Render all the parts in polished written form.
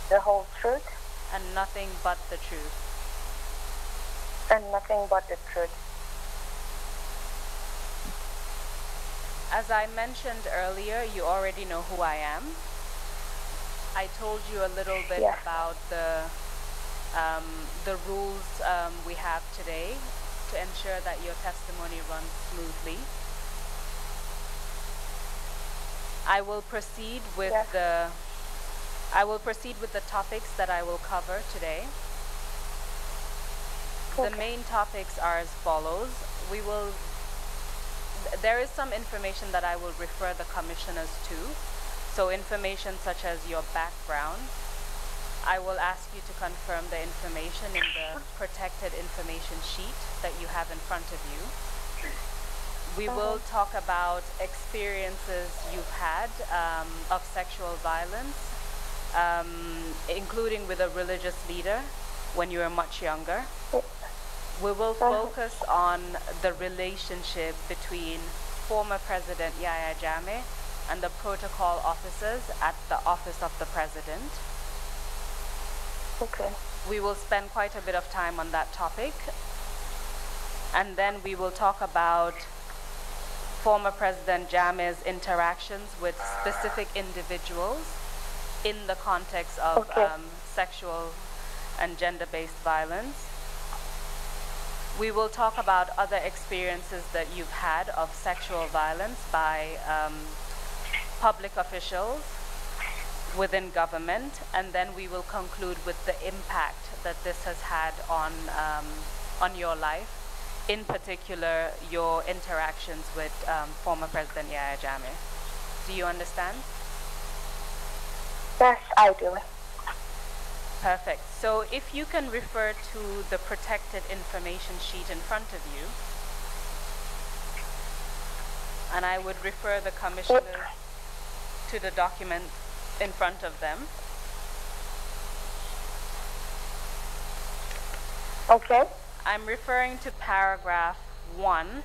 the whole truth, and nothing but the truth. and nothing but the truth. As I mentioned earlier, you already know who I am. I told you a little bit Yes. about the rules we have today to ensure that your testimony runs smoothly. I will proceed with Yes. the topics that I will cover today. The main topics are as follows. There is some information that I will refer the commissioners to. So information such as your background. I will ask you to confirm the information in the protected information sheet that you have in front of you. We will talk about experiences you've had of sexual violence, including with a religious leader when you were much younger. We will focus on the relationship between former President Yahya Jammeh and the protocol officers at the Office of the President. Okay. We will spend quite a bit of time on that topic. And then we will talk about former President Jammeh's interactions with specific individuals in the context of sexual and gender-based violence. We will talk about other experiences that you've had of sexual violence by public officials within government, and then we will conclude with the impact that this has had on your life, in particular your interactions with former President Yahya Jammeh. Do you understand? Yes, I do. Perfect. So if you can refer to the protected information sheet in front of you, and I would refer the commissioners to the document in front of them. Okay. I'm referring to paragraph 1,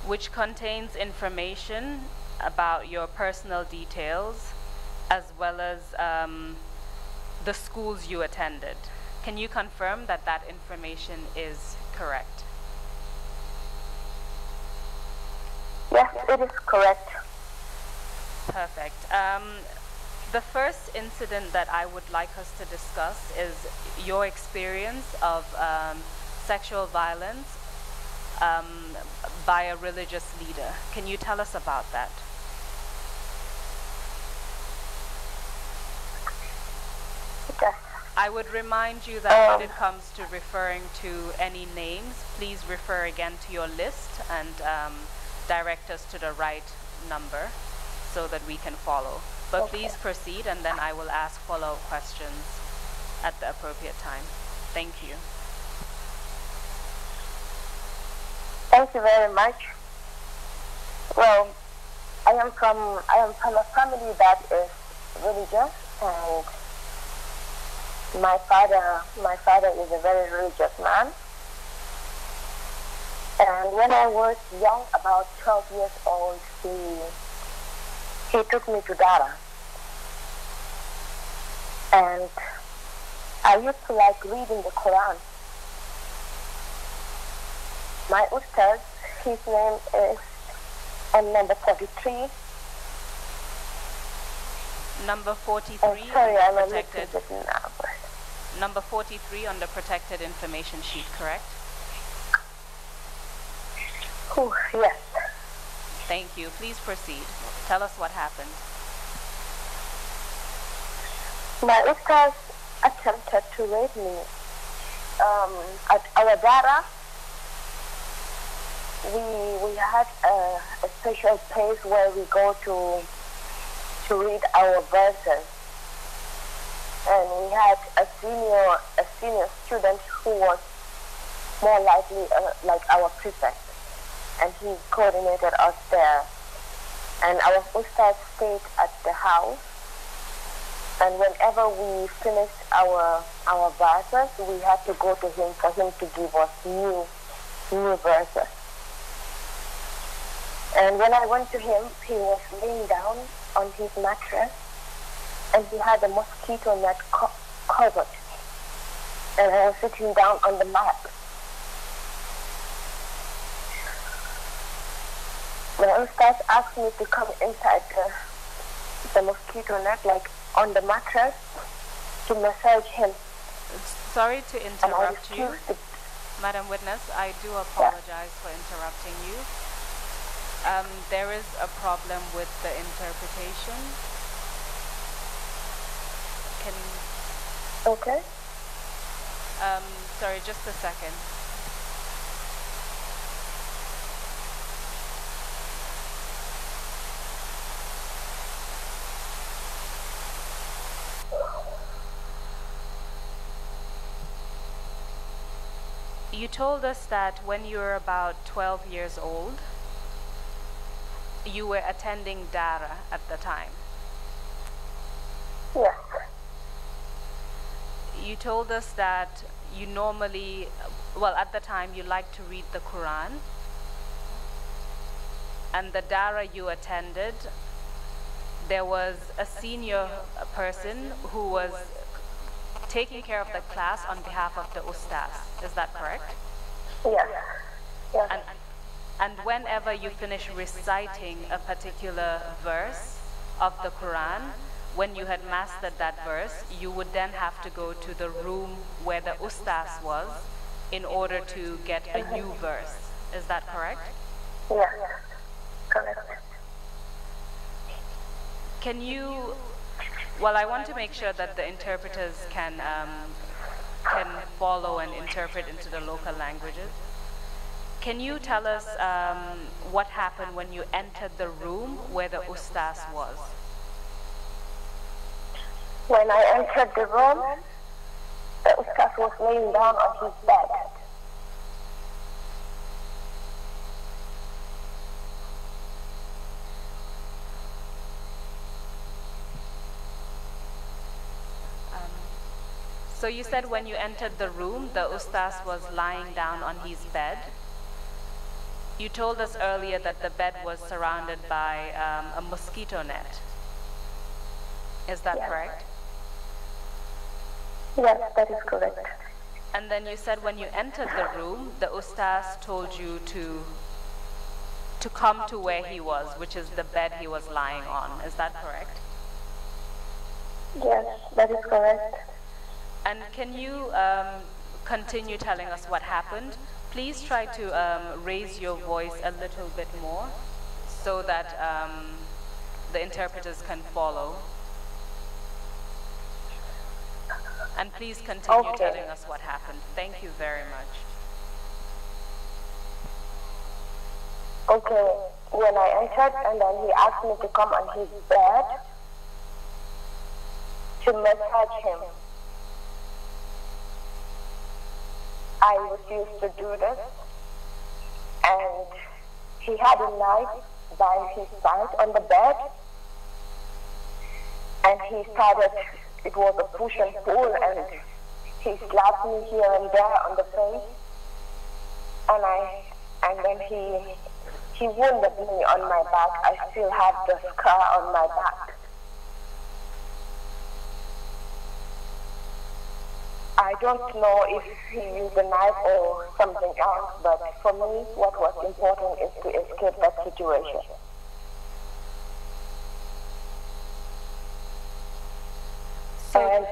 which contains information about your personal details as well as the schools you attended. Can you confirm that that information is correct? Yes, it is correct. Perfect. The first incident that I would like us to discuss is your experience of sexual violence by a religious leader. Can you tell us about that? Yes. I would remind you that when it comes to referring to any names, please refer again to your list and direct us to the right number so that we can follow. But please proceed, and then I will ask follow-up questions at the appropriate time. Thank you. Thank you very much. Well, I am from a family that is religious, and my father is a very religious man. And when I was young, about 12 years old, he took me to Dara. And I used to like reading the Quran. My ustaz, his name is number 43. Number 43 sorry, I'm a protected. little bit nervous. Number 43 on the protected information sheet, correct? Oh, yes. Thank you. Please proceed. Tell us what happened. My ustaz attempted to rape me. At our Dara, we had a special place where we go to read our verses. And we had a senior student who was more likely like our prefect, and he coordinated us there. And our ustad stayed at the house, and whenever we finished our verses, we had to go to him for him to give us new verses. And when I went to him, he was laying down on his mattress, and he had a mosquito net covered, and I was sitting down on the mat. My ustaz asked me to come inside the mosquito net, like on the mattress, to massage him. Sorry to interrupt you, Madam Witness. I do apologize for interrupting you. There is a problem with the interpretation. Okay. Sorry, just a second. You told us that when you were about 12 years old, you were attending Dara at the time. Yes. You told us that you normally, well, at the time you liked to read the Quran, and the Dara you attended, there was a senior person who was taking care of the class on behalf of the ustaz. Is that correct? Yes. Yes. And whenever you finish reciting a particular verse of the Quran, when you had mastered that verse, you would then have to go to the room where the ustaz was in order to get a new verse. Is that correct? Yes. Correct. Can you, well, I want to make sure that the interpreters can follow and interpret into the local languages. Can you tell us what happened when you entered the room where the ustaz was? When I entered the room, the ustaz was laying down on his bed. So you said when you entered the room, the ustaz was lying down on his bed. You told us earlier that the bed was surrounded by a mosquito net. Is that correct? Yes, that is correct. And then you said when you entered the room, the ustaz told you to come to where he was, which is the bed he was lying on. Is that correct? Yes, that is correct. And can you continue telling us what happened? Please try to raise your voice a little bit more so that the interpreters can follow. And please continue telling us what happened. Thank you very much. Okay, when I entered, and then he asked me to come on his bed to massage him. I refused to do this, and he had a knife by his side on the bed, and he started, it was a push and pull, and he slapped me here and there on the face, and then he wounded me on my back. I still have the scar on my back. I don't know if he used a knife or something else, but for me, what was important is to escape that situation. So, and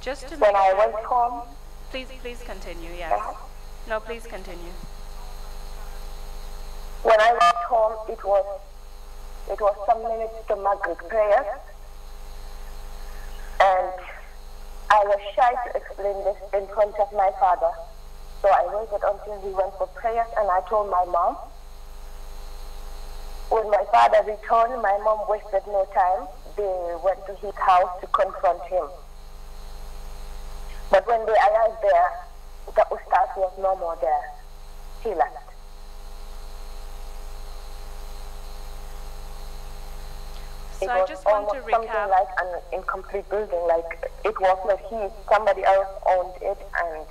just to when I went home... Please continue, yes. No, please continue. When I went home, it was some minutes to Maghrib prayer, and I was shy to explain this in front of my father. So I waited until he went for prayers, and I told my mom. When my father returned, my mom wasted no time. They went to his house to confront him. But when they arrived there, the ustaz was no more there. He left. So I just want to recap. Something like an incomplete building, like it was like somebody else owned it and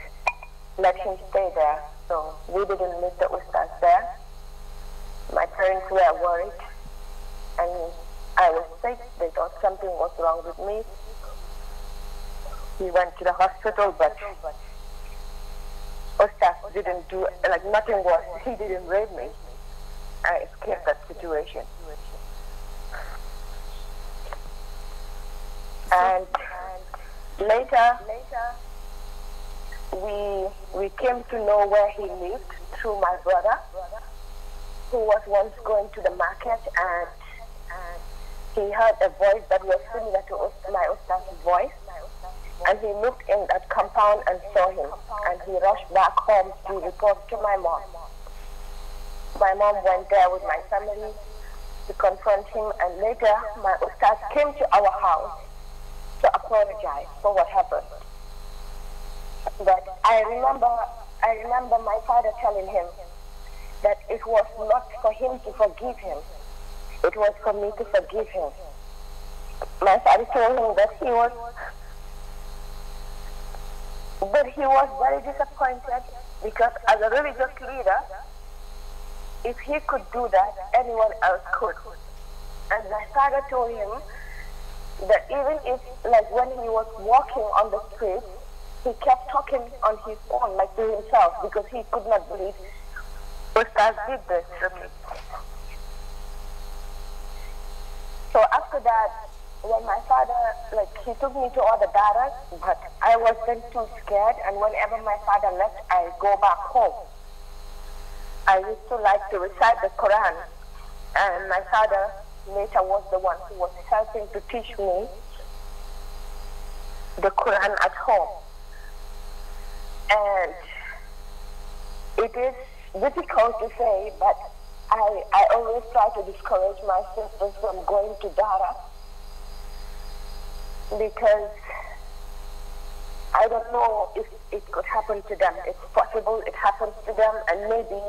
let him stay there. So we didn't meet the ustaz there. My parents were worried, and I was sick. They thought something was wrong with me. he went to the hospital, but Ustaz didn't do, like nothing was, he didn't rape me. I escaped that situation. And later, we came to know where he lived through my brother, who was once going to the market, and he heard a voice that was similar to my Ustaz's voice. And he looked in that compound and saw him, and he rushed back home to report to my mom. My mom went there with my family to confront him, and later my Ustaz came to our house to apologize for what happened. But I remember my father telling him that it was not for him to forgive him, it was for me to forgive him. My father told him that he was very disappointed, because as a religious leader, if he could do that, anyone else could. And my father told him that even if, like when he was walking on the street, he kept talking on his phone, like to himself, because he could not believe Ustaz did this to me. So after that, when my father, like, he took me to all the barracks, but I was then too scared, and whenever my father left, I go back home. I used to like to recite the Quran, and my father later was the one who was helping to teach me the Quran at home. And it is difficult to say, but I always try to discourage my sisters from going to Dara, because I don't know if it could happen to them. It's possible it happens to them, and maybe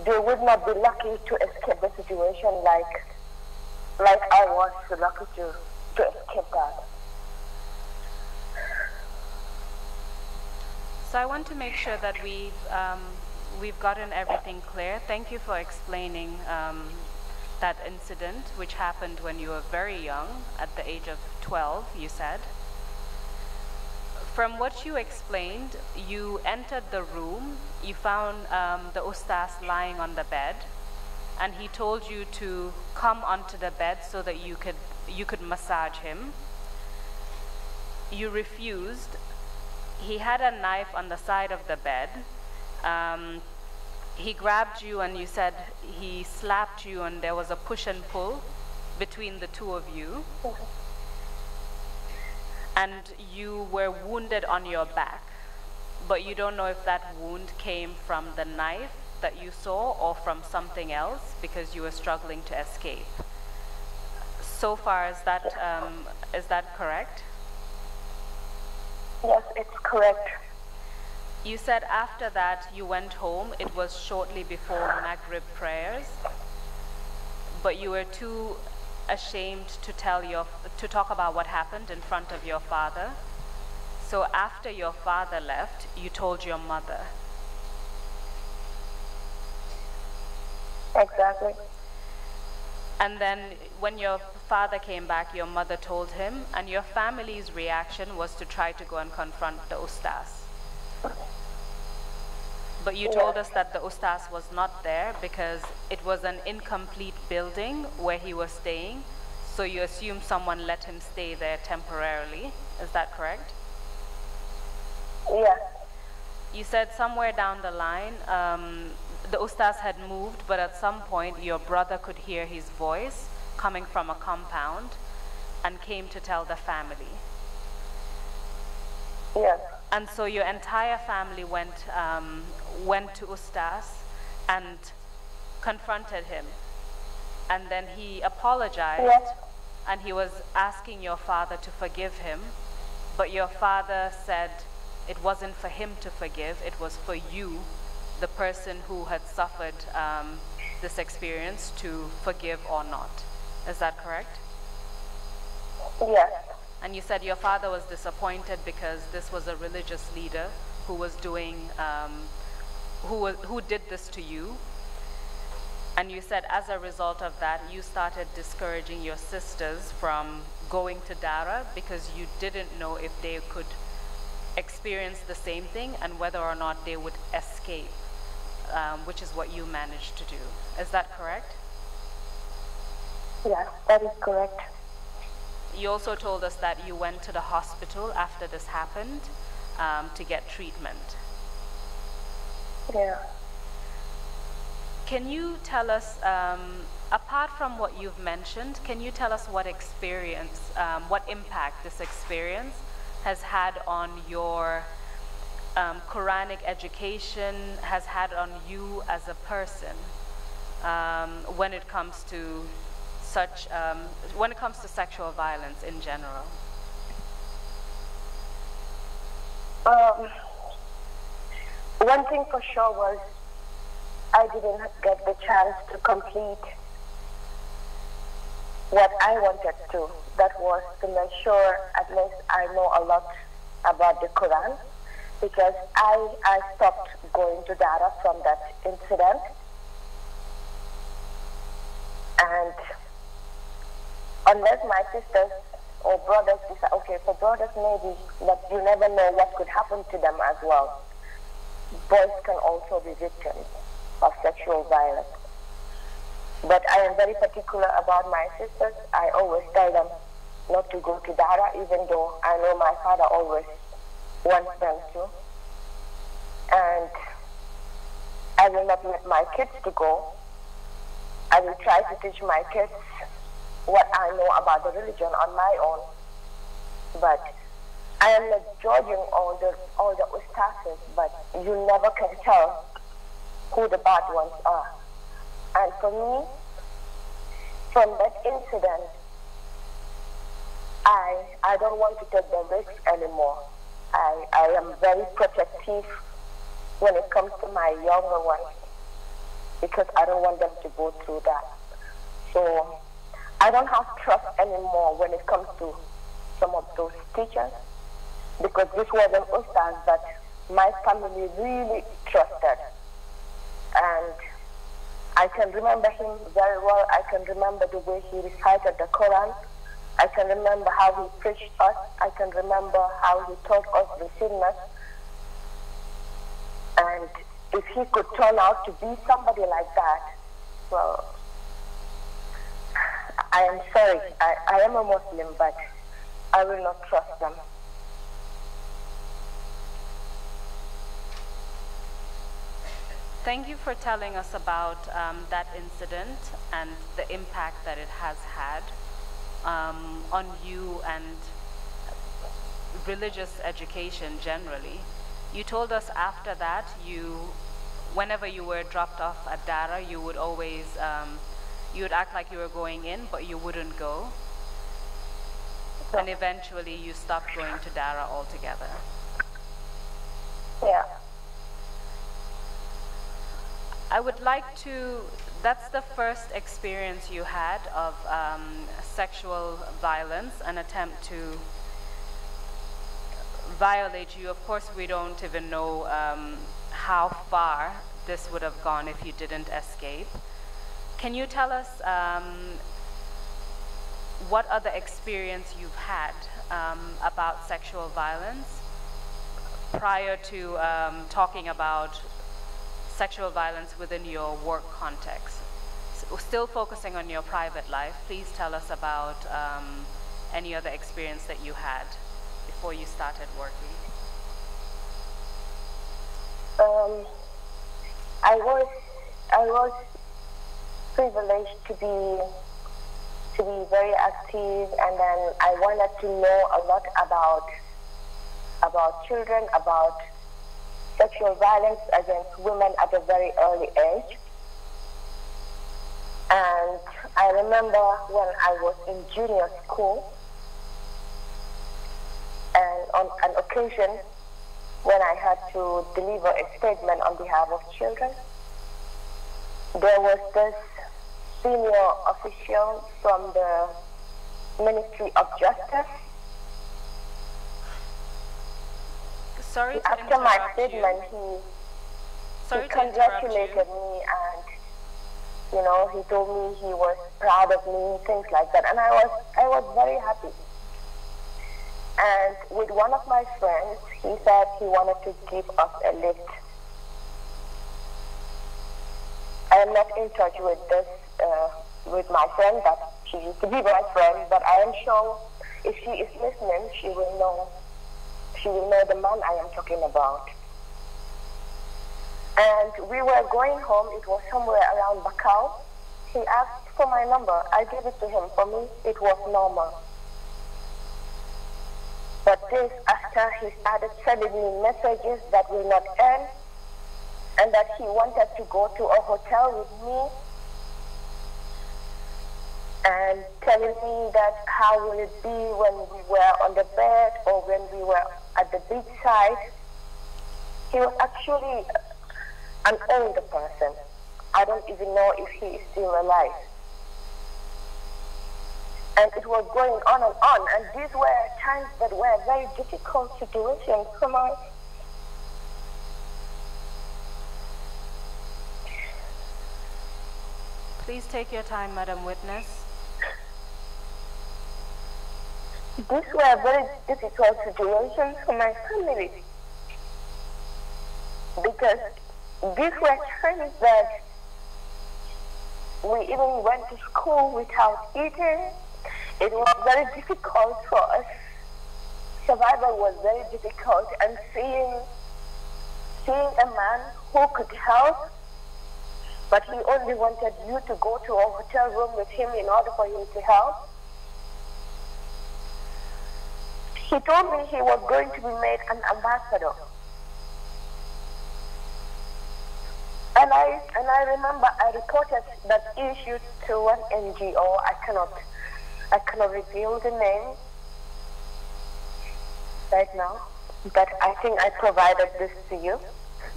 they would not be lucky to escape the situation like I was lucky to escape that. So I want to make sure that we've gotten everything clear. Thank you for explaining that incident, which happened when you were very young, at the age of 12, you said. From what you explained, you entered the room, you found the Ustaz lying on the bed, and he told you to come onto the bed so that you could massage him. You refused. He had a knife on the side of the bed. He grabbed you, and you said he slapped you, and there was a push and pull between the two of you. And you were wounded on your back, but you don't know if that wound came from the knife that you saw or from something else, because you were struggling to escape. So far, is that correct? Yes, it's correct. You said after that you went home. It was shortly before Maghrib prayers, but you were too ashamed to talk about what happened in front of your father. So after your father left, you told your mother. Exactly. And then when your father came back, your mother told him, and your family's reaction was to try to go and confront the Ustaz. But you told us that the Ustaz was not there because it was an incomplete building where he was staying, so you assume someone let him stay there temporarily. Is that correct? Yes. You said somewhere down the line, the Ustaz had moved, but at some point your brother could hear his voice coming from a compound and came to tell the family. Yes. And so your entire family went to Ustaz and confronted him. And then he apologized. Yes. And he was asking your father to forgive him. But your father said it wasn't for him to forgive, it was for you, the person who had suffered this experience, to forgive or not. Is that correct? Yes. And you said your father was disappointed because this was a religious leader who was doing, who did this to you. And you said as a result of that, you started discouraging your sisters from going to Dara because you didn't know if they could experience the same thing and whether or not they would escape, which is what you managed to do. Is that correct? Yes, that is correct. You also told us that you went to the hospital after this happened to get treatment. Yeah. Can you tell us, apart from what you've mentioned, can you tell us what experience, what impact this experience has had on your Quranic education, has had on you as a person when it comes to when it comes to sexual violence in general? One thing for sure was I didn't get the chance to complete what I wanted to. That was to make sure at least I know a lot about the Quran, because I stopped going to Dara from that incident. And unless my sisters or brothers decide, okay, for brothers maybe, but you never know what could happen to them as well. Boys can also be victims of sexual violence. But I am very particular about my sisters. I always tell them not to go to Dara, even though I know my father always wants them to. And I will not let my kids to go. I will try to teach my kids what I know about the religion on my own. But I am not judging all the ustazes, but you never can tell who the bad ones are. And for me, from that incident, I don't want to take the risk anymore. I am very protective when it comes to my younger ones, because I don't want them to go through that. So I don't have trust anymore when it comes to some of those teachers, because this was an ustaz that my family really trusted. And I can remember him very well. I can remember the way he recited the Quran. I can remember how he preached us. I can remember how he taught us the sunnah. And if he could turn out to be somebody like that, well, I am sorry. I am a Muslim, but I will not trust them. Thank you for telling us about that incident and the impact that it has had on you and religious education generally. You told us after that, whenever you were dropped off at Dara, you would always, you would act like you were going in, but you wouldn't go. And eventually you stopped going to Dara altogether. Yeah. I would like to, that's the first experience you had of sexual violence, an attempt to violate you. Of course, we don't even know how far this would have gone if you didn't escape. Can you tell us what other experience you've had about sexual violence prior to talking about sexual violence within your work context? So still focusing on your private life, please tell us about any other experience that you had before you started working. I was privileged to be very active, and then I wanted to know a lot about children, about sexual violence against women at a very early age. And I remember when I was in junior school, and on an occasion when I had to deliver a statement on behalf of children, there was this senior official from the Ministry of Justice. Sorry to After my interrupt statement, you. he congratulated me, and You know, he told me he was proud of me, things like that, and I was very happy. And with one of my friends, he said he wanted to give us a lift. I am not in touch with this, with my friend, that she used to be my friend, but I am sure if she is listening, she will know the man I am talking about. And we were going home, it was somewhere around Bakau. He asked for my number. I gave it to him. For me, it was normal. But this, after he started sending me messages that will not end, and that he wanted to go to a hotel with me, and telling me that how will it be when we were on the bed or when we were at the beachside. He was actually an older person. I don't even know if he is still alive. And it was going on, and these were times that were very difficult situations for me. Please take your time, Madam Witness. These were very difficult situations for my family, because these were times that we even went to school without eating. It was very difficult for us. Survival was very difficult, and seeing a man who could help, but he only wanted you to go to a hotel room with him in order for him to help. He told me he was going to be made an ambassador. And I remember I reported that issue to one NGO. I cannot reveal the name right now, but I think I provided this to you.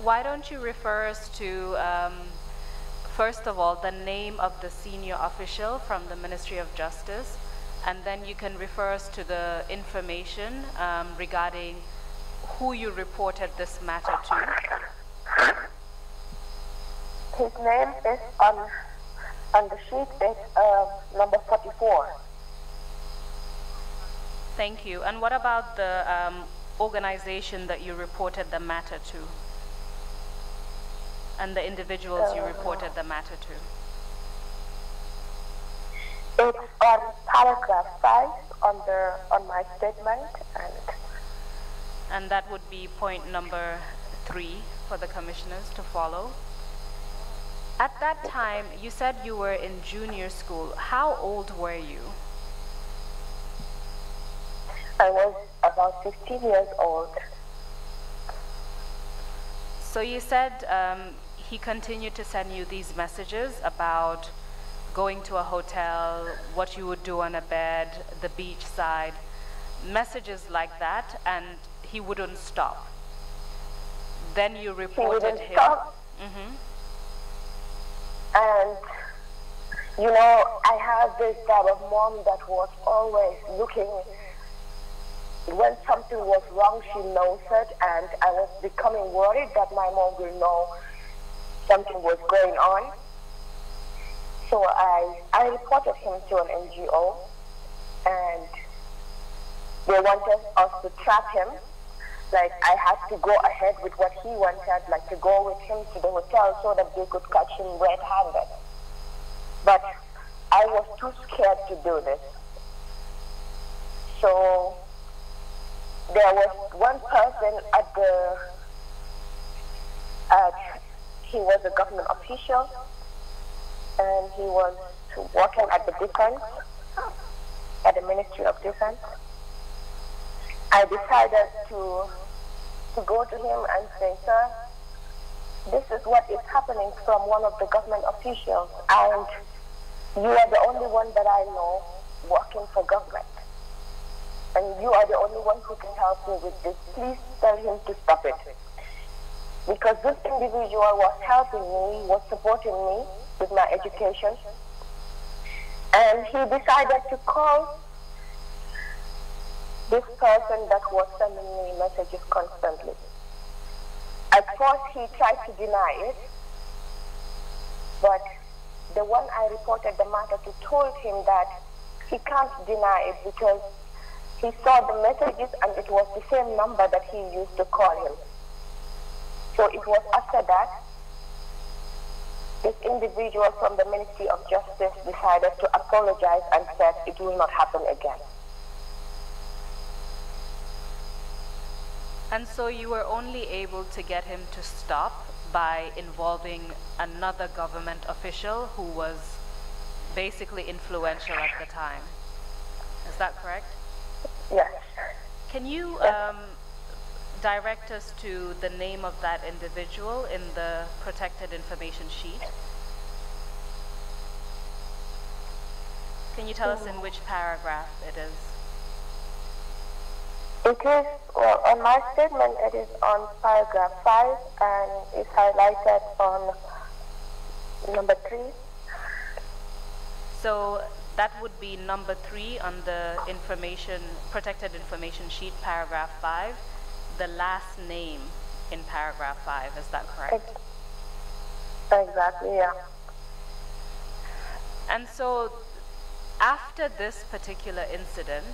Why don't you refer us to, first of all, the name of the senior official from the Ministry of Justice, and then you can refer us to the information regarding who you reported this matter to. His name is on the sheet, it's number 44. Thank you. And what about the organization that you reported the matter to? And the individuals you reported the matter to? It's on paragraph 5 on my statement, and that would be point number 3 for the commissioners to follow. At that time, you said you were in junior school. How old were you? I was about 15 years old. So you said he continued to send you these messages about going to a hotel, what you would do on a bed, the beach side, messages like that, and he wouldn't stop. Then you reported him. Stop. And, you know, I have this type of mom that was always looking. When something was wrong, she knows it, and I was becoming worried that my mom will know something was going on. So I reported him to an NGO, and they wanted us to trap him. Like, I had to go ahead with what he wanted, like to go with him to the hotel so that they could catch him red-handed. But I was too scared to do this. So there was one person he was a government official, and he was working at the defense, at the Ministry of Defense. I decided to go to him and say, sir, this is what is happening from one of the government officials, and you are the only one that I know working for government. And you are the only one who can help me with this. Please tell him to stop it. Because this individual was helping me, was supporting me with my education. And he decided to call this person that was sending me messages constantly. At first he tried to deny it, but the one I reported the matter to told him that he can't deny it because he saw the messages and it was the same number that he used to call him. So it was after that this individual from the Ministry of Justice decided to apologize and said it will not happen again. And so you were only able to get him to stop by involving another government official who was basically influential at the time. Is that correct? Yes. Can you direct us to the name of that individual in the protected information sheet? Can you tell us in which paragraph it is? It is, well, on my statement, it is on paragraph 5 and it's highlighted on number 3. So that would be number 3 on the protected information sheet, paragraph 5, the last name in paragraph 5, is that correct? Exactly, yeah. And so after this particular incident,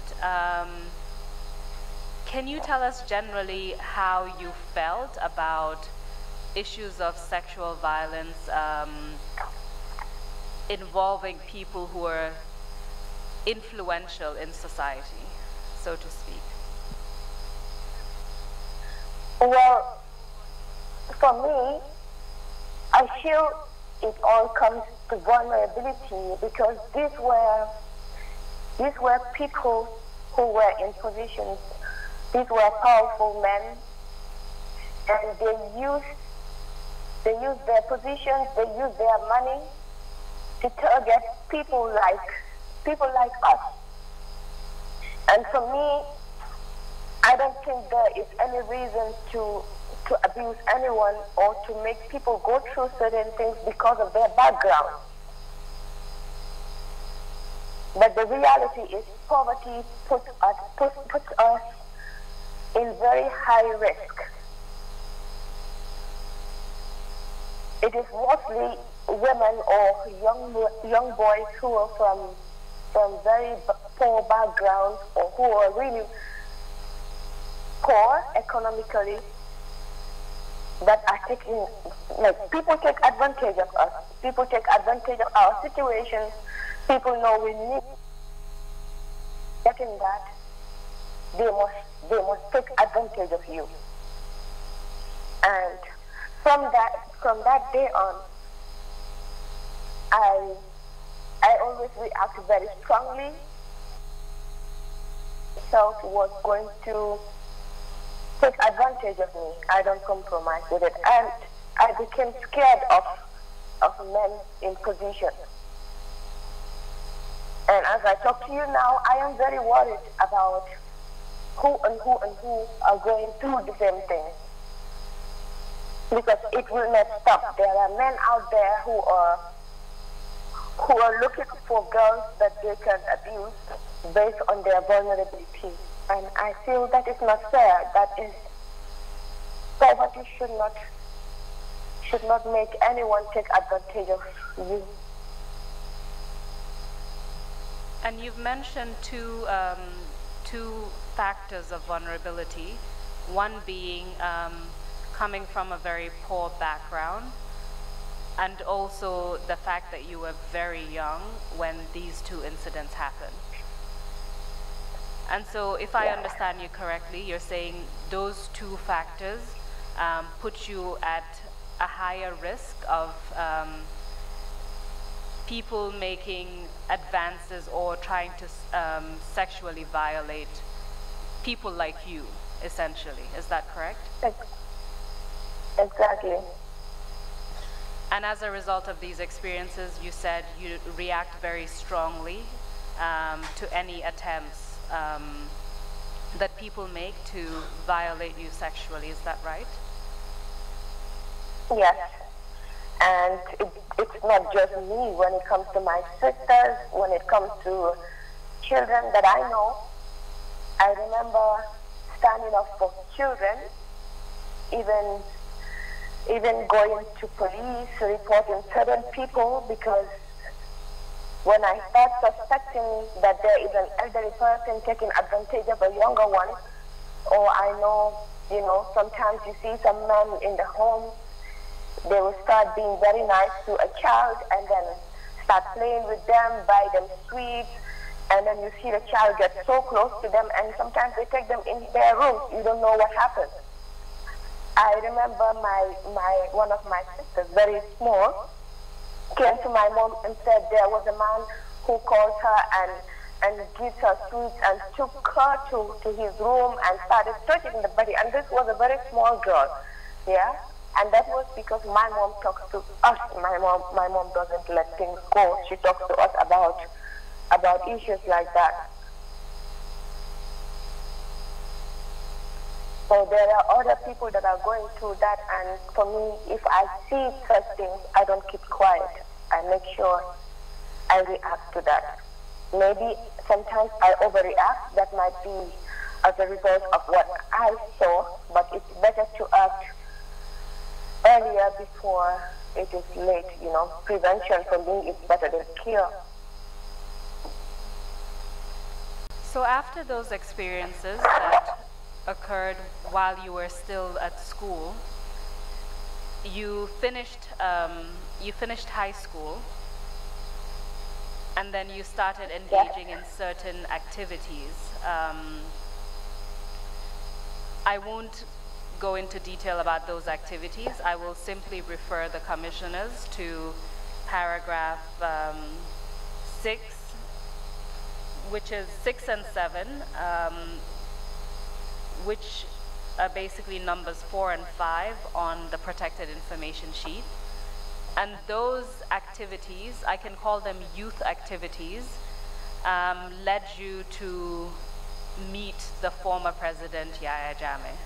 can you tell us generally how you felt about issues of sexual violence involving people who are influential in society, so to speak? Well, for me, I feel it all comes to vulnerability because these were people who were in positions. These were powerful men, and they used their positions, they used their money to target people like us. And for me, I don't think there is any reason to abuse anyone or to make people go through certain things because of their background. But the reality is poverty puts us in very high risk. It is mostly women or young boys who are from very poor backgrounds or who are really poor economically that are taking, like, people take advantage of us. People take advantage of our situations. People know we need getting that. They must take advantage of you. And from that day on, I always react very strongly. Self was going to take advantage of me. I don't compromise with it. And I became scared of men in position. And as I talk to you now, I am very worried about who are going through the same thing. Because it will not stop. There are men out there who are looking for girls that they can abuse based on their vulnerability. And I feel that is not fair. That is, poverty should not make anyone take advantage of you. And you've mentioned two factors of vulnerability, one being coming from a very poor background, and also the fact that you were very young when these two incidents happened. And so if I understand you correctly, you're saying those two factors put you at a higher risk of people making advances or trying to sexually violate people like you, essentially. Is that correct? Exactly. And as a result of these experiences, you said you react very strongly to any attempts that people make to violate you sexually. Is that right? Yes. And it's not just me. When it comes to my sisters, when it comes to children that I know, I remember standing up for children, even going to police, reporting certain people because when I start suspecting that there is an elderly person taking advantage of a younger one, or I know, sometimes you see some men in the home, they will start being very nice to a child and then start playing with them, buy them sweets, and then you see the child get so close to them, and sometimes they take them in their rooms. You don't know what happened. I remember one of my sisters, very small, came to my mom and said there was a man who called her and gives her sweets and took her to his room and started touching the body. And this was a very small girl, yeah? And that was because my mom talks to us. My mom doesn't let things go. She talks to us about issues like that. So there are other people that are going through that, and for me, if I see such things, I don't keep quiet. I make sure I react to that. Maybe sometimes I overreact. That might be as a result of what I saw, but it's better to act earlier before it is late. Prevention for me is better than cure. So after those experiences that occurred while you were still at school, you finished high school, and then you started engaging in certain activities. I won't go into detail about those activities. I will simply refer the commissioners to paragraph 6, which is 6 and 7, which are basically numbers 4 and 5 on the protected information sheet. And those activities, I can call them youth activities, led you to meet the former president, Yahya Jammeh.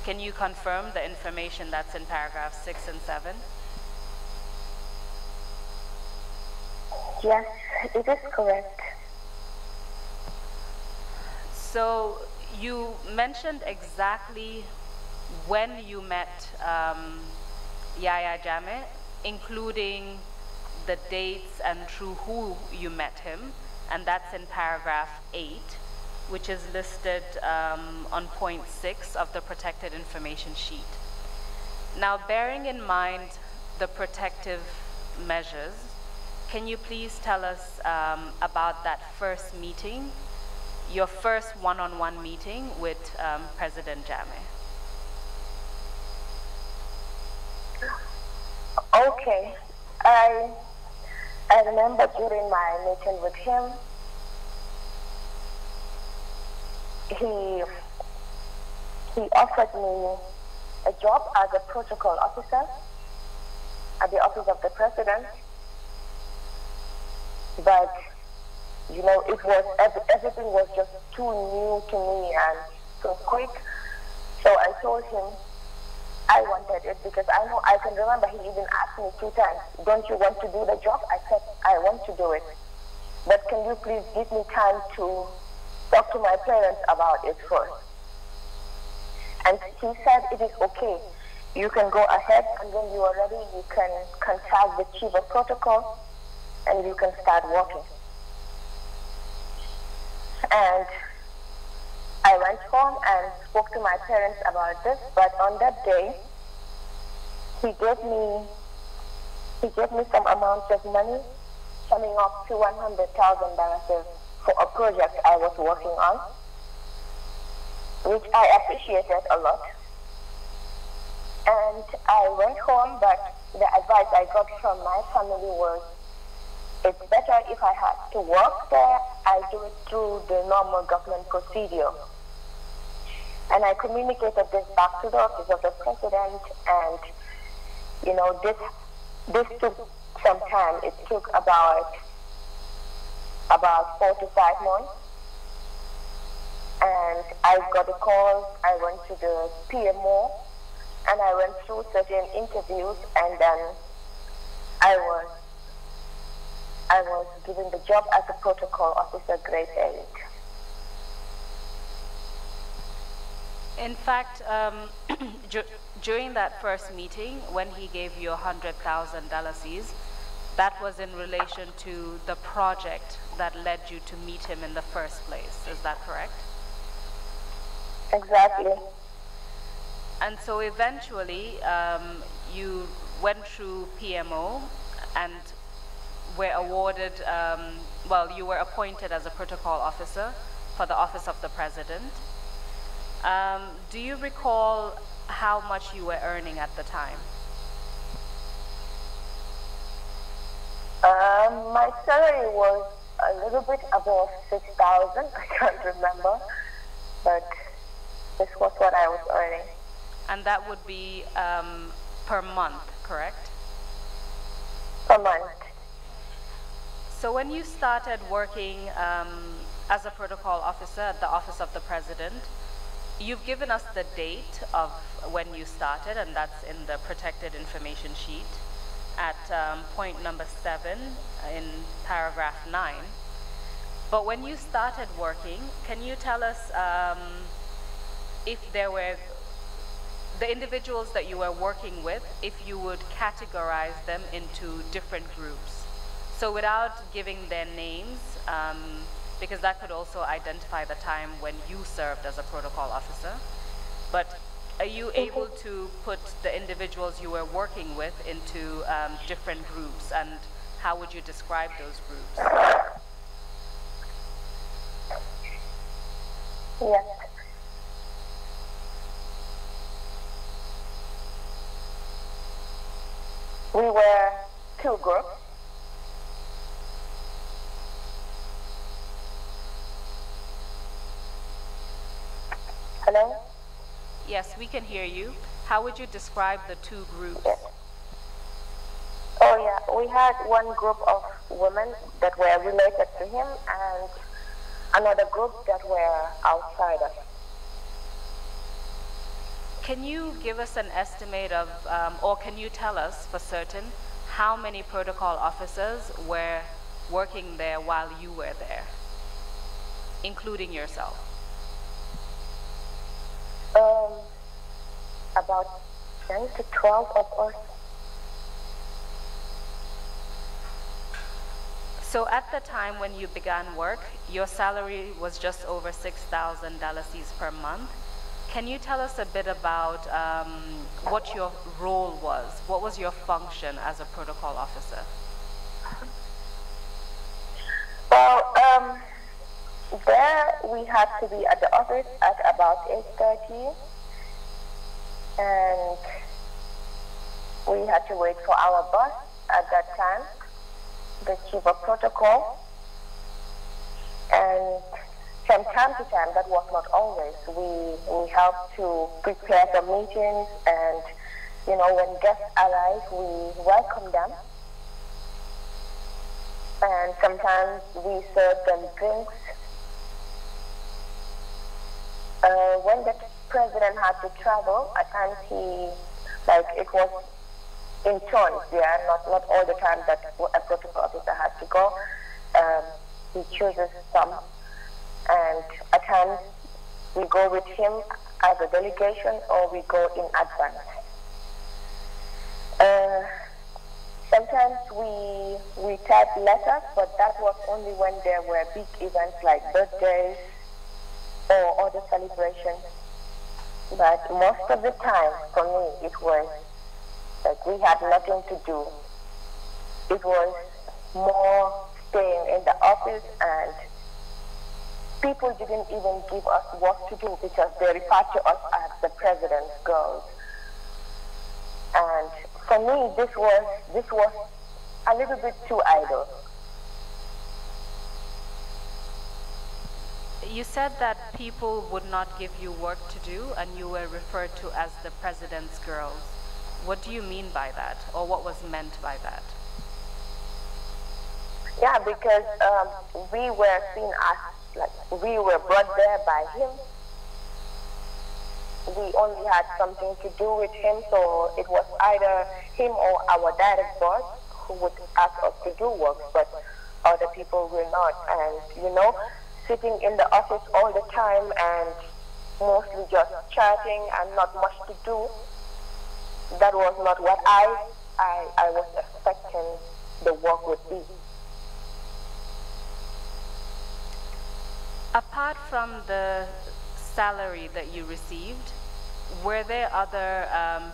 Can you confirm the information that's in paragraph 6 and 7? Yes, it is correct. So you mentioned exactly when you met Yahya Jammeh, including the dates and through who you met him, and that's in paragraph 8, which is listed on point 6 of the protected information sheet. Now, bearing in mind the protective measures, can you please tell us about that first meeting, your first one-on-one meeting with President Jammeh? Okay. I remember during my meeting with him, he offered me a job as a protocol officer at the office of the president. But everything was just too new to me and so quick. So I told him I wanted it because I can remember he even asked me 2 times, don't you want to do the job? I said, I want to do it. But can you please give me time to talk to my parents about it first? And he said, it is okay. You can go ahead, and when you are ready, you can contact the chief of protocol and you can start working. And I went home and spoke to my parents about this, but on that day, he gave me some amount of money, summing up to $100,000 for a project I was working on, which I appreciated a lot. And I went home, but the advice I got from my family was, it's better if I had to work there, I do it through the normal government procedure. And I communicated this back to the office of the president, and this took some time. It took about 4 to 5 months. And I got a call, I went to the PMO, and I went through certain interviews, and then I was given the job as a protocol officer, grade 8. In fact, during that first meeting, when he gave you $100,000, that was in relation to the project that led you to meet him in the first place. Is that correct? Exactly. And so eventually, you went through PMO and were awarded, well, you were appointed as a protocol officer for the Office of the President. Do you recall how much you were earning at the time? My salary was a little bit above 6,000. I can't remember, but this was what I was earning. And that would be per month, correct? Per month. So when you started working as a protocol officer at the Office of the President, you've given us the date of when you started, and that's in the protected information sheet at point number 7 in paragraph 9. But when you started working, can you tell us if there were the individuals that you were working with, if you would categorize them into different groups? So without giving their names, because that could also identify the time when you served as a protocol officer, but are you able to put the individuals you were working with into different groups, and how would you describe those groups? Yes. We were 2 groups. Hello? Yes, we can hear you. How would you describe the 2 groups? Yes. Oh yeah, we had one group of women that were related to him and another group that were outsiders. Can you give us an estimate of, or can you tell us for certain, how many protocol officers were working there while you were there, including yourself? About 10 to 12 of us. So at the time when you began work, your salary was just over $6,000 per month. Can you tell us a bit about what your role was? What was your function as a protocol officer? Well, there we had to be at the office at about 8:30, and we had to wait for our boss at that time, the chief of protocol. And from time to time, that was not always, we helped to prepare the meetings, and you know, when guests arrive, we welcome them. And sometimes we serve them drinks. When the president had to travel, at times it was in turns, yeah, not all the time that a protocol officer had to go. He chooses some, and at times we go with him as a delegation or we go in advance. Sometimes we type letters, but that was only when there were big events like birthdays or other celebrations. But most of the time, for me, it was like we had nothing to do. It was more staying in the office, and people didn't even give us work to do because they referred to us as the president's girls. And for me, this was a little bit too idle. You said that people would not give you work to do, and you were referred to as the president's girls. What do you mean by that, or what was meant by that? Yeah, because we were seen as, like, we were brought there by him. We only had something to do with him, so it was either him or our direct boss who would ask us to do work, but other people will not. And, you know, sitting in the office all the time and mostly just chatting and not much to do, that was not what I was expecting the work would be. Apart from the salary that you received, were there other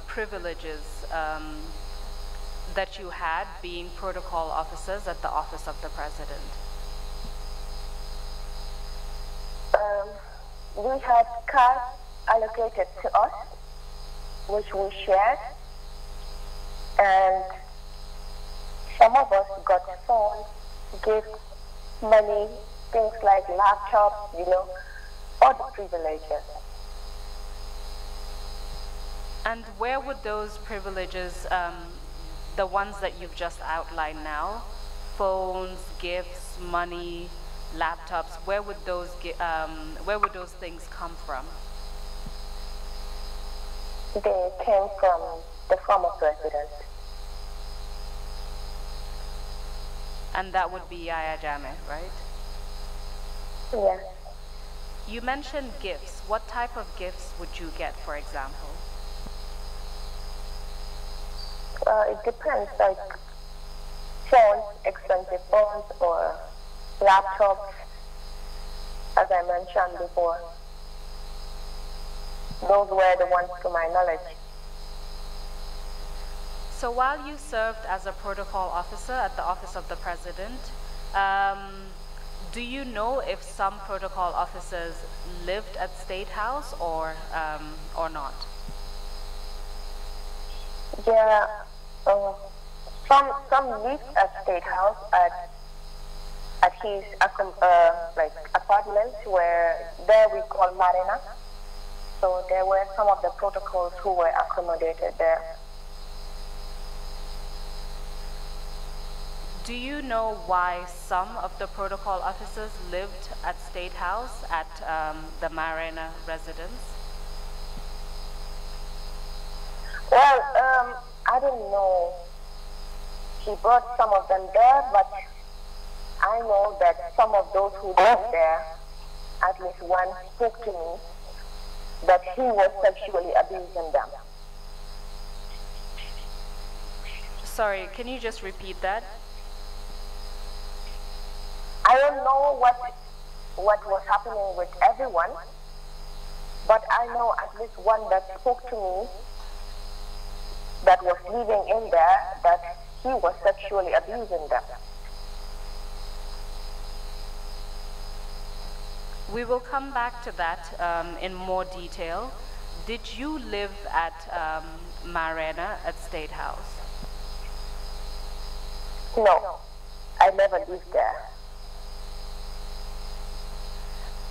privileges that you had being protocol officers at the Office of the President? We had cars allocated to us, which we shared, and some of us got phones, gifts, money, things like laptops, all the privileges. And where would those privileges, the ones that you've just outlined now, phones, gifts, money, laptops, where would those things come from? They came from the former president. And that would be Yahya Jammeh, right? Yes. You mentioned gifts. What type of gifts would you get, for example? It depends, like phones, expensive phones, or laptops, as I mentioned before. Those were the ones to my knowledge. So while you served as a protocol officer at the Office of the President, do you know if some protocol officers lived at State House or not? Yeah, some lived at State House at his like apartments, where there we call Marina. So there were some of the protocols who were accommodated there. Do you know why some of the protocol officers lived at State House at the Marina residence? Well, I don't know. He brought some of them there, but I know that some of those who lived there, at least one spoke to me, that he was sexually abusing them. Sorry, can you just repeat that? I don't know what was happening with everyone, but I know at least one that spoke to me that was living in there, that he was sexually abusing them. We will come back to that in more detail. Did you live at Marina at State House? No, I never lived there.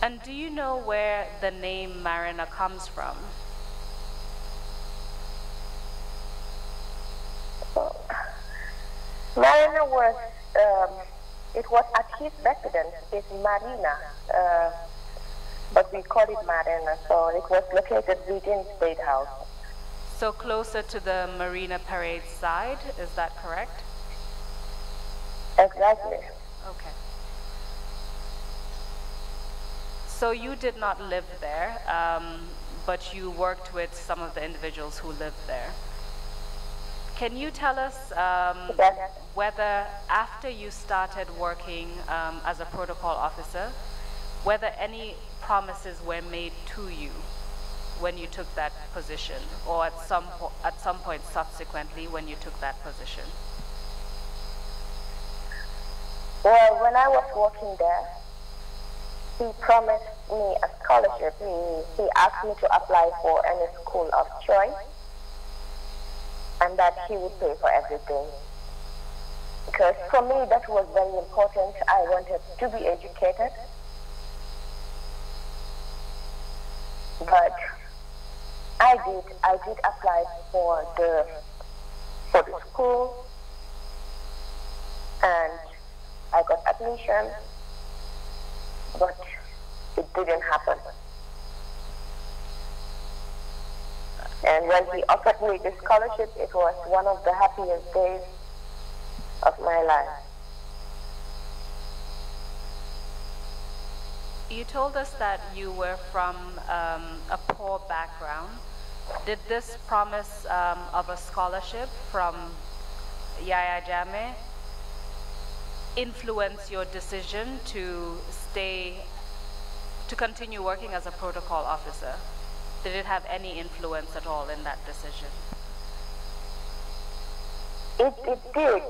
And do you know where the name Marina comes from? Marina was, it was at his residence, it's Marina, but we call it Marina, so it was located within State House. So closer to the Marina Parade side, is that correct? Exactly. Okay. So you did not live there, but you worked with some of the individuals who lived there. Can you tell us whether after you started working as a protocol officer, whether any promises were made to you when you took that position, or at some point subsequently when you took that position? Well, when I was working there, he promised me a scholarship. He asked me to apply for any school of choice, and that he would pay for everything. Because for me, that was very important. I wanted to be educated. But I did apply for the school, and I got admission, but it didn't happen. And when he offered me the scholarship, it was one of the happiest days of my life. You told us that you were from a poor background. Did this promise of a scholarship from Yahya Jammeh influence your decision to continue working as a protocol officer? Did it have any influence at all in that decision? It did.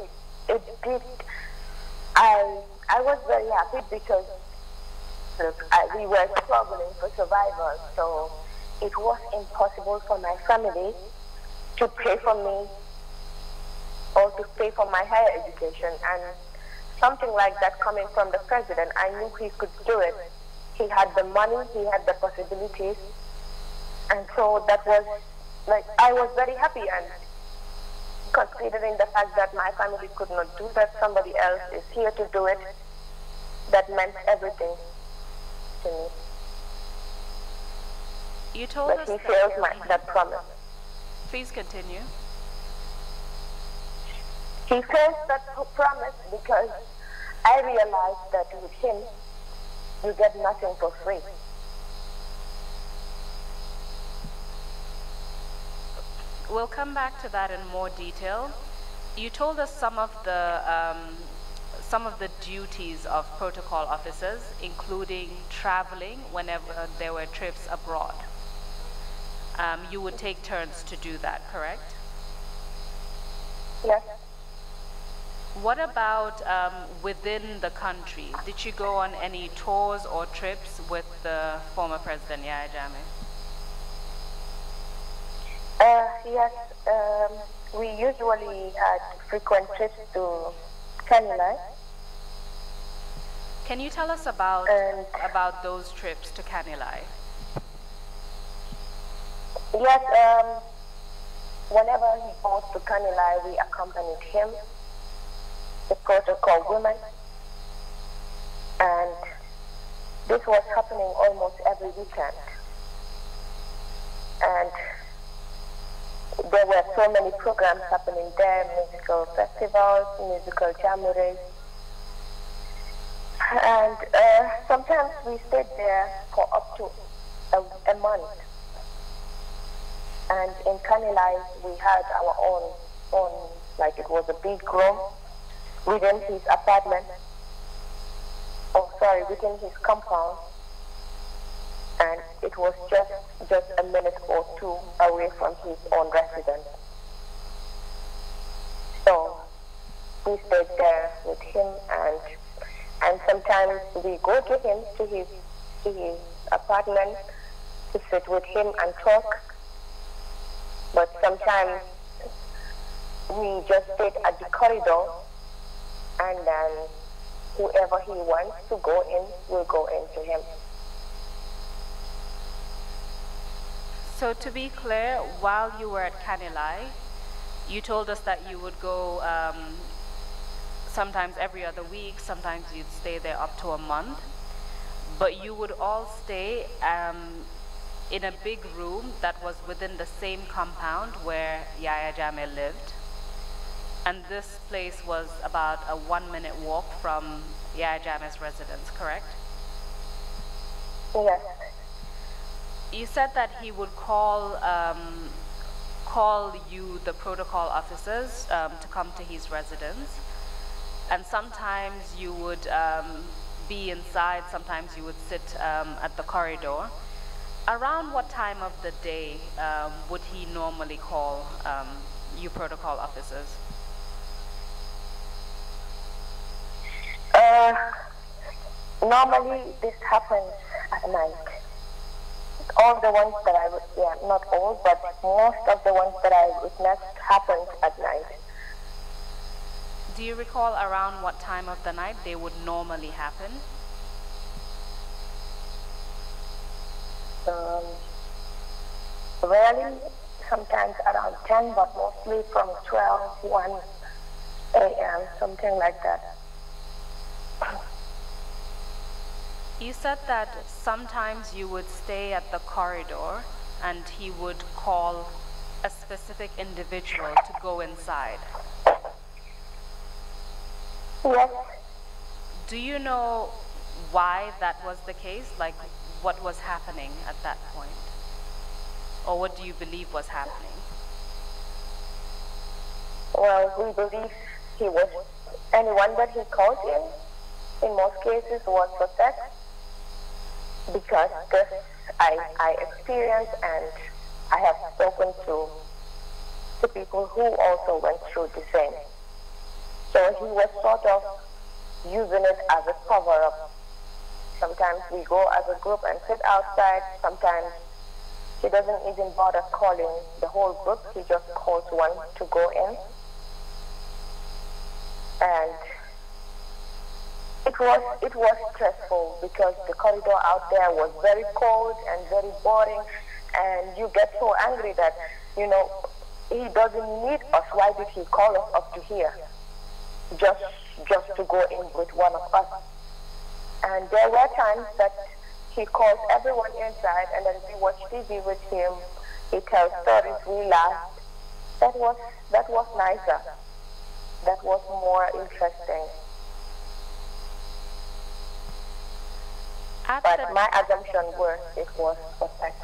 It did. I was very happy because we were struggling for survival, so it was impossible for my family to pay for me or to pay for my higher education. And something like that coming from the president, I knew he could do it. He had the money, he had the possibilities, and so that was I was very happy, and considering the fact that my family could not do that, somebody else is here to do it, that meant everything to me. You told us he failed that promise. Please continue. He failed that promise because I realized that with him, you get nothing for free. We'll come back to that in more detail. You told us some of the duties of protocol officers, including traveling whenever there were trips abroad. You would take turns to do that, correct? Yes. What about within the country? Did you go on any tours or trips with the former President Yahya Jammeh? Yes, we usually had frequent trips to Canada. Can you tell us about those trips to Kanilai? Yes, whenever he goes to Kanilai, we accompanied him, the protocol women, and this was happening almost every weekend. And there were so many programs happening there, musical festivals, musical jamborees. And sometimes we stayed there for up to a month. And in Kanilai, we had our own, like it was a big room within his apartment, within his compound. And it was just a minute or two away from his own residence. So we stayed there with him, and sometimes we go to him to his apartment to sit with him and talk. But sometimes we just sit at the corridor, and then whoever he wants to go in will go into him. So to be clear, while you were at Kanilai, you told us that you would go sometimes every other week, sometimes you'd stay there up to a month, but you would all stay in a big room that was within the same compound where Yahya Jammeh lived. And this place was about a 1-minute walk from Yahya Jammeh's residence, correct? Yes. You said that he would call you, the protocol officers, to come to his residence. And sometimes you would be inside, sometimes you would sit at the corridor. Around what time of the day would he normally call you protocol officers? Normally this happens at night. All the ones that not all, but most of the ones that I witnessed happened at night. Do you recall around what time of the night they would normally happen? Rarely, sometimes around 10, but mostly from 12, 1 a.m., something like that. You said that sometimes you would stay at the corridor and he would call a specific individual to go inside. Yes. Do you know why that was the case? Like, what was happening at that point? Or what do you believe was happening? Well, we believe he was anyone that he calls in most cases was for sex, because this I experienced, and I have spoken to people who also went through the same. So he was sort of using it as a cover-up. Sometimes we go as a group and sit outside. Sometimes he doesn't even bother calling the whole group. He just calls one to go in. And it was stressful because the corridor out there was very cold and very boring, and you get so angry that, you know, he doesn't need us. Why did he call us up to here? Just to go in with one of us. And there were times that he calls everyone inside, and then we watch TV with him. He tells stories, we laugh. That was nicer. That was more interesting. But my assumption was it was for sex.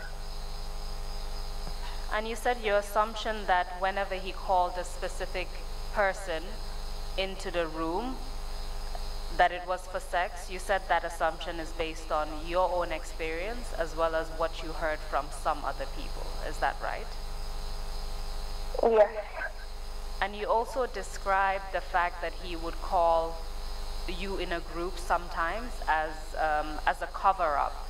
And you said your assumption that whenever he called a specific person into the room, that it was for sex. You said that assumption is based on your own experience as well as what you heard from some other people. Is that right? Yes. And you also described the fact that he would call you in a group sometimes as a cover-up,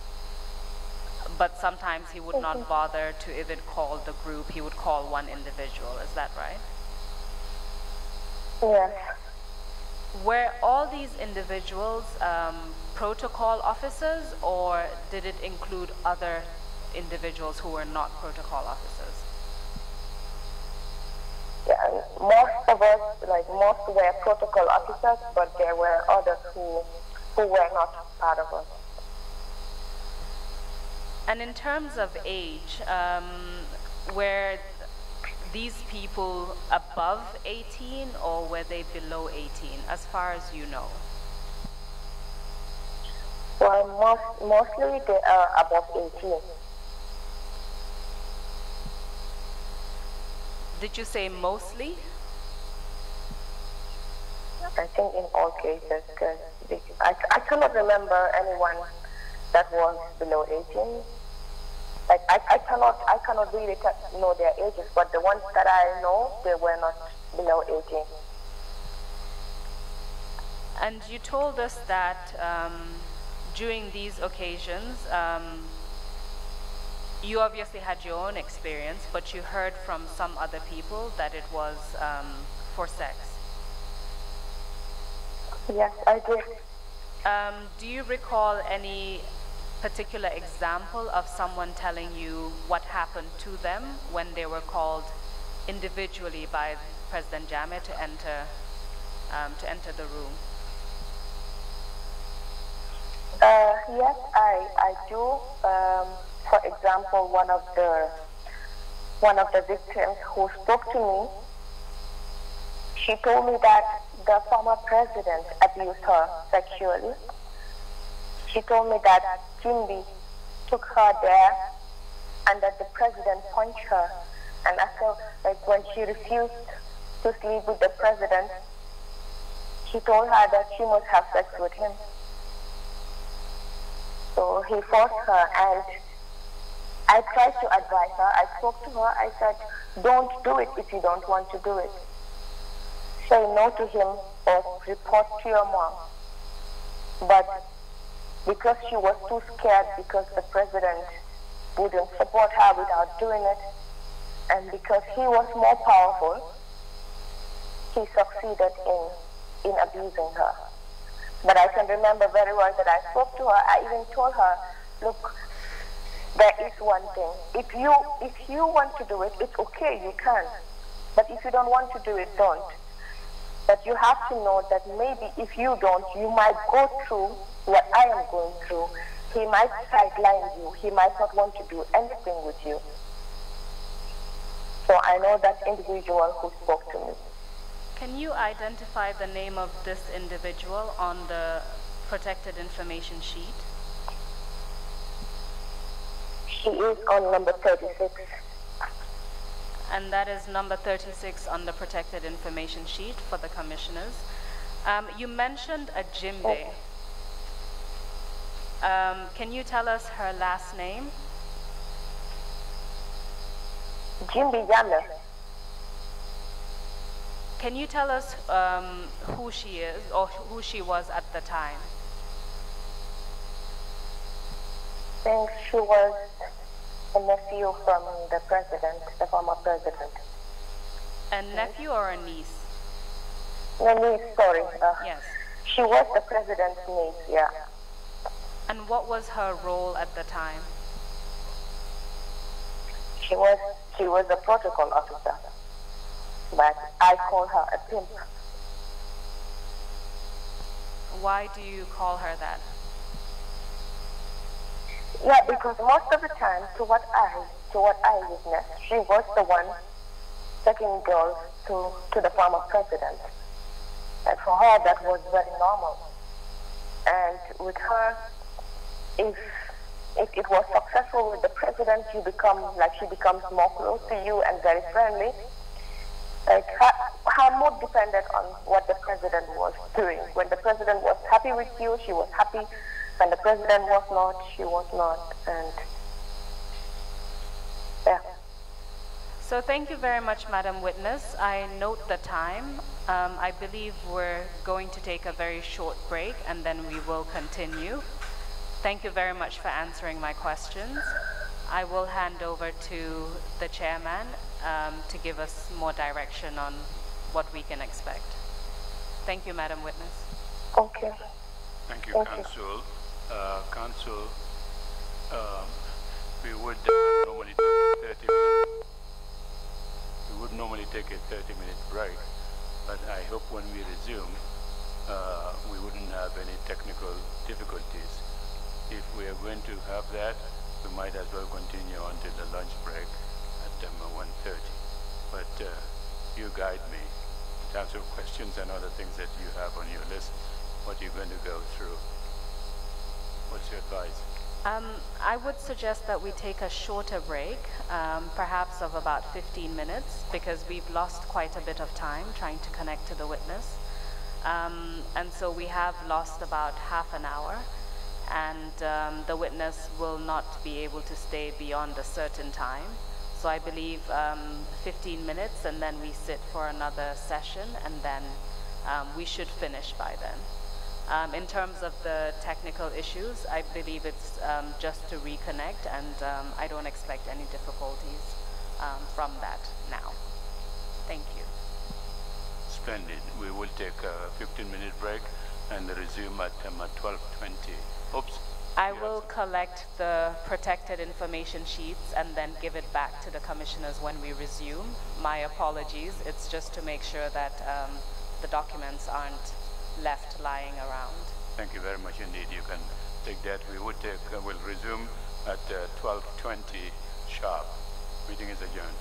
but sometimes he would not bother to even call the group. He would call one individual. Is that right? Yes. Were all these individuals protocol officers, or did it include other individuals who were not protocol officers? Yeah, most were protocol officers, but there were others who were not part of us. And in terms of age, were these people above 18 or were they below 18, as far as you know? Well, mostly they are above 18. Did you say mostly? I think in all cases, because I cannot remember anyone that was below 18. Like I cannot really know their ages, but the ones that I know, they were not below 18. And you told us that during these occasions, you obviously had your own experience, but you heard from some other people that it was for sex. Yes, I did. Do you recall any particular example of someone telling you what happened to them when they were called individually by President Jammeh to enter the room? Yes, I do. For example, one of the victims who spoke to me, she told me that the former president abused her sexually. She told me that Jimby took her there and that the president punched her. And after, like, when she refused to sleep with the president, he told her that she must have sex with him. So he forced her, and I tried to advise her. I spoke to her. I said, don't do it if you don't want to do it. Say no to him or report to your mom. But because she was too scared, because the president wouldn't support her without doing it, and because he was more powerful, he succeeded in abusing her. But I can remember very well that I spoke to her. I even told her, look, there is one thing. If you want to do it, it's okay, you can. But if you don't want to do it, don't. But you have to know that maybe if you don't, you might go through what I am going through. He might sideline you. He might not want to do anything with you. So I know that individual who spoke to me. Can you identify the name of this individual on the protected information sheet? She is on number 36. And that is number 36 on the protected information sheet for the commissioners. You mentioned a Jimbe. Can you tell us her last name? Jimbi Yame. Can you tell us who she is or who she was at the time? I think she was a nephew from the president, the former president. A nephew or a niece? No, niece, sorry. Yes. She was the president's niece, yeah. And what was her role at the time? She was a protocol officer, but I call her a pimp. Why do you call her that? Yeah, because most of the time, to what I witnessed, she was the one taking girls to the former president. And for her, that was very normal. And with her, if it was successful with the president, she becomes more close to you and very friendly. Like her mood depended on what the president was doing. When the president was happy with you, she was happy. When the president was not, she was not. And yeah. So thank you very much, Madam Witness. I note the time. I believe we're going to take a very short break and then we will continue. Thank you very much for answering my questions. I will hand over to the chairman to give us more direction on what we can expect. Thank you, Madam Witness. Okay. Thank you, Council. Council, we would normally take a 30-minute break, but I hope when we resume, we wouldn't have any technical difficulties. If we are going to have that, we might as well continue until the lunch break at 1:30. But you guide me in terms of questions and other things that you have on your list, what you're going to go through. What's your advice? I would suggest that we take a shorter break, perhaps of about 15 minutes, because we've lost quite a bit of time trying to connect to the witness. And so we have lost about half an hour, and the witness will not be able to stay beyond a certain time. So I believe 15 minutes, and then we sit for another session, and then we should finish by then. In terms of the technical issues, I believe it's just to reconnect, and I don't expect any difficulties from that now. Thank you. Splendid. We will take a 15-minute break and resume at 12:20. Oops. I will collect the protected information sheets and then give it back to the commissioners when we resume. My apologies. It's just to make sure that the documents aren't left lying around. Thank you very much indeed. You can take that. We'll resume at 12:20 sharp. Meeting is adjourned.